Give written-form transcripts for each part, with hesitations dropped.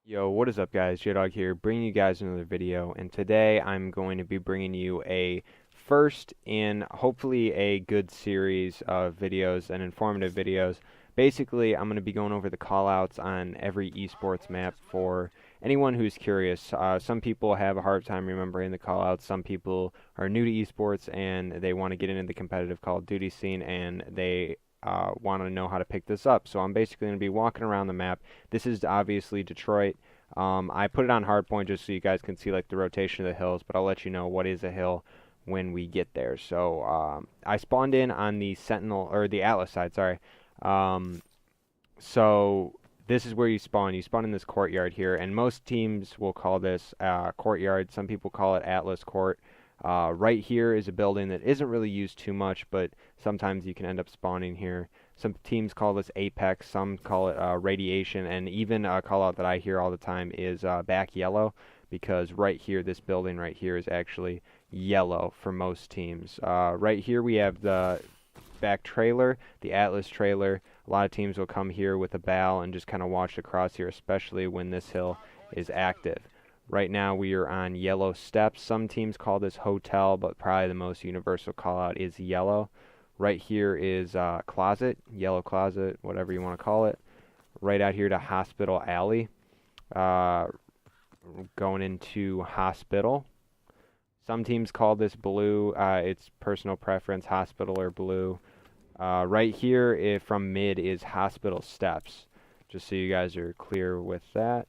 Yo, what is up guys? J-Dog here, bringing you guys another video, and today I'm going to be bringing you a first in hopefully a good series of videos and informative videos. Basically, I'm going to be going over the callouts on every esports map for anyone who's curious. Some people have a hard time remembering the callouts, some people are new to esports and they want to get into the competitive Call of Duty scene and they want to know how to pick this up. So I'm basically going to be walking around the map. This is obviously Detroit. I put it on hardpoint just so you guys can see like the rotation of the hills, but I'll let you know what is a hill when we get there. So I spawned in on the Sentinel or the Atlas side, sorry. So this is where you spawn. You spawn in this courtyard here, and most teams will call this courtyard. Some people call it Atlas Court. Right here is a building that isn't really used too much, but sometimes you can end up spawning here. Some teams call this Apex, some call it Radiation, and even a call out that I hear all the time is back yellow, because right here, this building right here is actually yellow for most teams. Right here we have the back trailer, the Atlas trailer. A lot of teams will come here with a BAL and just kind of watch across here, especially when this hill is active. Right now we are on yellow steps. Some teams call this hotel, but probably the most universal call out is yellow. Right here is closet, yellow closet, whatever you want to call it. Right out here to hospital alley. Going into hospital. Some teams call this blue. It's personal preference, hospital or blue. Right here from mid is hospital steps. Just so you guys are clear with that.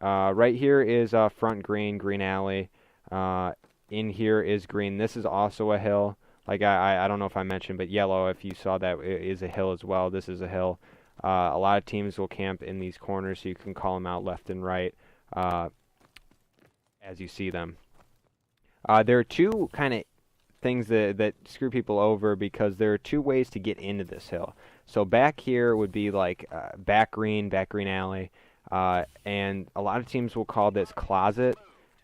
Right here is front green, green alley. In here is green. This is also a hill. Like I don't know if I mentioned, but yellow, if you saw that, is a hill as well. This is a hill. A lot of teams will camp in these corners, so you can call them out left and right as you see them. There are two kind of things that screw people over, because there are two ways to get into this hill. So back here would be like back green alley. And a lot of teams will call this closet,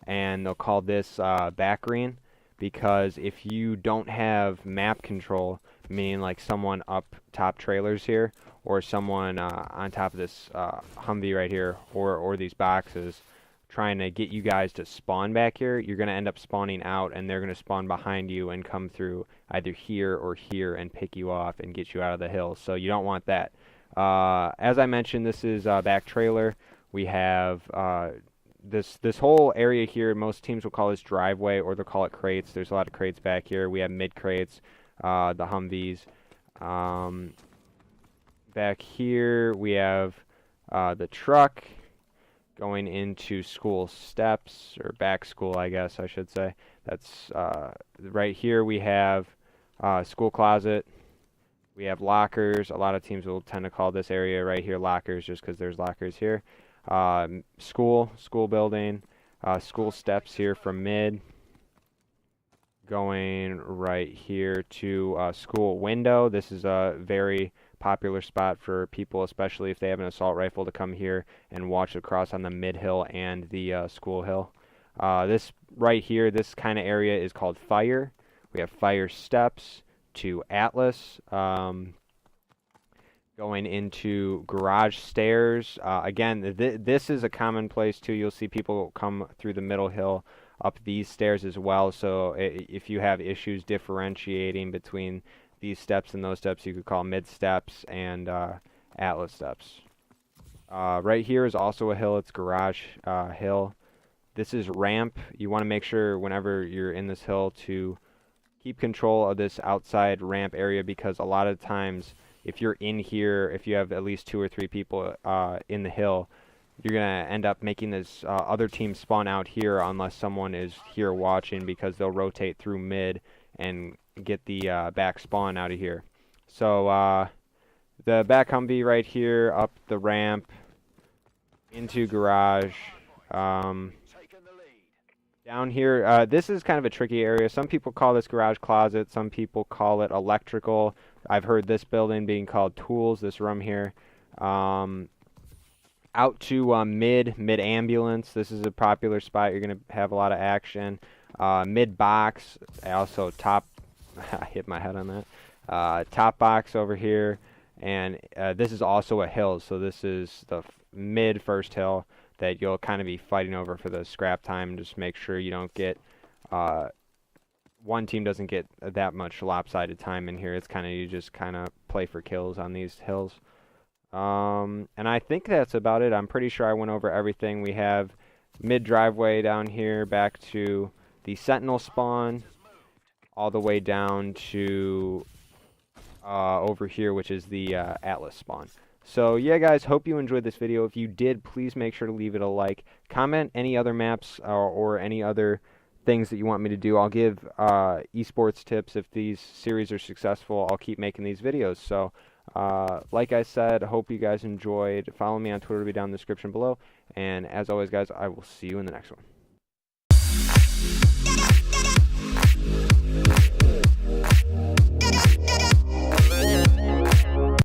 and they'll call this back green, because if you don't have map control, meaning like someone up top trailers here, or someone on top of this Humvee right here, or these boxes, trying to get you guys to spawn back here, you're going to end up spawning out, and they're going to spawn behind you and come through either here or here and pick you off and get you out of the hill. So you don't want that. As I mentioned, this is back trailer. We have this whole area here. Most teams will call this driveway, or they'll call it crates. There's a lot of crates back here. We have mid crates, the Humvees. Back here we have the truck going into school steps, or back school, I guess I should say. That's right here we have school closet. We have lockers. A lot of teams will tend to call this area right here lockers, just because there's lockers here. School building, school steps here from mid. Going right here to school window. This is a very popular spot for people, especially if they have an assault rifle, to come here and watch across on the mid hill and the school hill. This right here, this kind of area is called fire. We have fire steps to Atlas, going into garage stairs. Again, this is a common place too. You'll see people come through the middle hill up these stairs as well. So if you have issues differentiating between these steps and those steps, you could call mid steps and Atlas steps. Right here is also a hill. It's garage hill. This is ramp. You want to make sure whenever you're in this hill to keep control of this outside ramp area, because a lot of times if you're in here, if you have at least 2 or 3 people in the hill, you're going to end up making this other team spawn out here unless someone is here watching, because they'll rotate through mid and get the back spawn out of here. So the back Humvee right here, up the ramp, into garage. Down here, this is kind of a tricky area. Some people call this garage closet. Some people call it electrical. I've heard this building being called tools, this room here. Out to mid ambulance. This is a popular spot. You're going to have a lot of action. Mid box, also top. I hit my head on that. Top box over here, and this is also a hill. So this is the mid first hill. that you'll kind of be fighting over for the scrap time. Just make sure you don't get one team doesn't get that much lopsided time in here. It's kind of, you just kind of play for kills on these hills. And I think that's about it. I'm pretty sure I went over everything. We have mid driveway down here back to the Sentinel spawn, all the way down to over here, which is the Atlas spawn. So yeah, guys, hope you enjoyed this video. If you did, please make sure to leave it a like. Comment any other maps or any other things that you want me to do. I'll give esports tips if these series are successful. I'll keep making these videos. So like I said, hope you guys enjoyed. Follow me on Twitter, it'll be down in the description below. And as always, guys, I will see you in the next one.